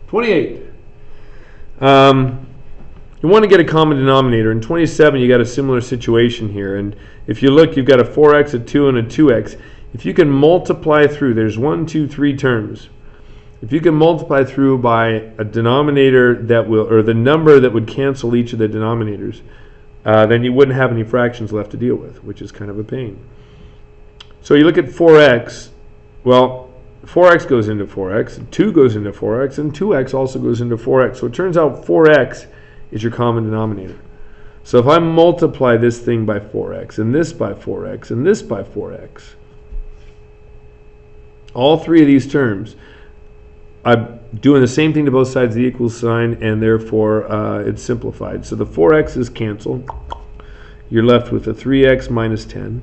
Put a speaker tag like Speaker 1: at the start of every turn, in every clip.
Speaker 1: 28. You want to get a common denominator. In 27, you got a similar situation here. And if you look, you've got a 4x, a 2, and a 2x. If you can multiply through, there's 1, 2, 3 terms. If you can multiply through by a denominator that will, or the number that would cancel each of the denominators, then you wouldn't have any fractions left to deal with, which is kind of a pain. So you look at 4x. Well, 4x goes into 4x, 2 goes into 4x, and 2x also goes into 4x. So it turns out 4x is your common denominator. So if I multiply this thing by 4x, and this by 4x, and this by 4x, all three of these terms, I'm doing the same thing to both sides of the equal sign, and therefore it's simplified. So the 4x's cancel. You're left with a 3x minus 10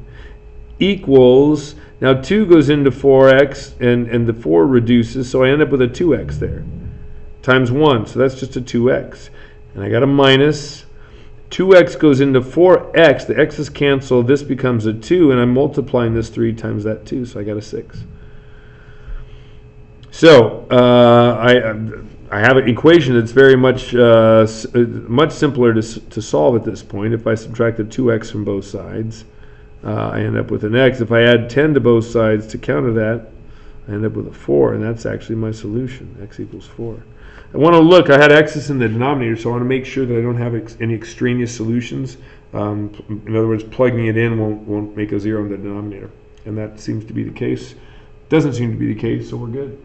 Speaker 1: equals, now 2 goes into 4x, and the 4 reduces, so I end up with a 2x there, times 1, so that's just a 2x. And I got a minus. 2x goes into 4x. The x's cancel. This becomes a 2, and I'm multiplying this 3 times that 2, so I got a 6. So I have an equation that's very much simpler to solve at this point. If I subtract the 2x from both sides, I end up with an x. If I add 10 to both sides to counter that, I end up with a 4, and that's actually my solution. X equals 4. I want to look, I had x's in the denominator, so I want to make sure that I don't have any extraneous solutions. In other words, plugging it in won't make a 0 in the denominator. And that seems to be the case. Doesn't seem to be the case, so we're good.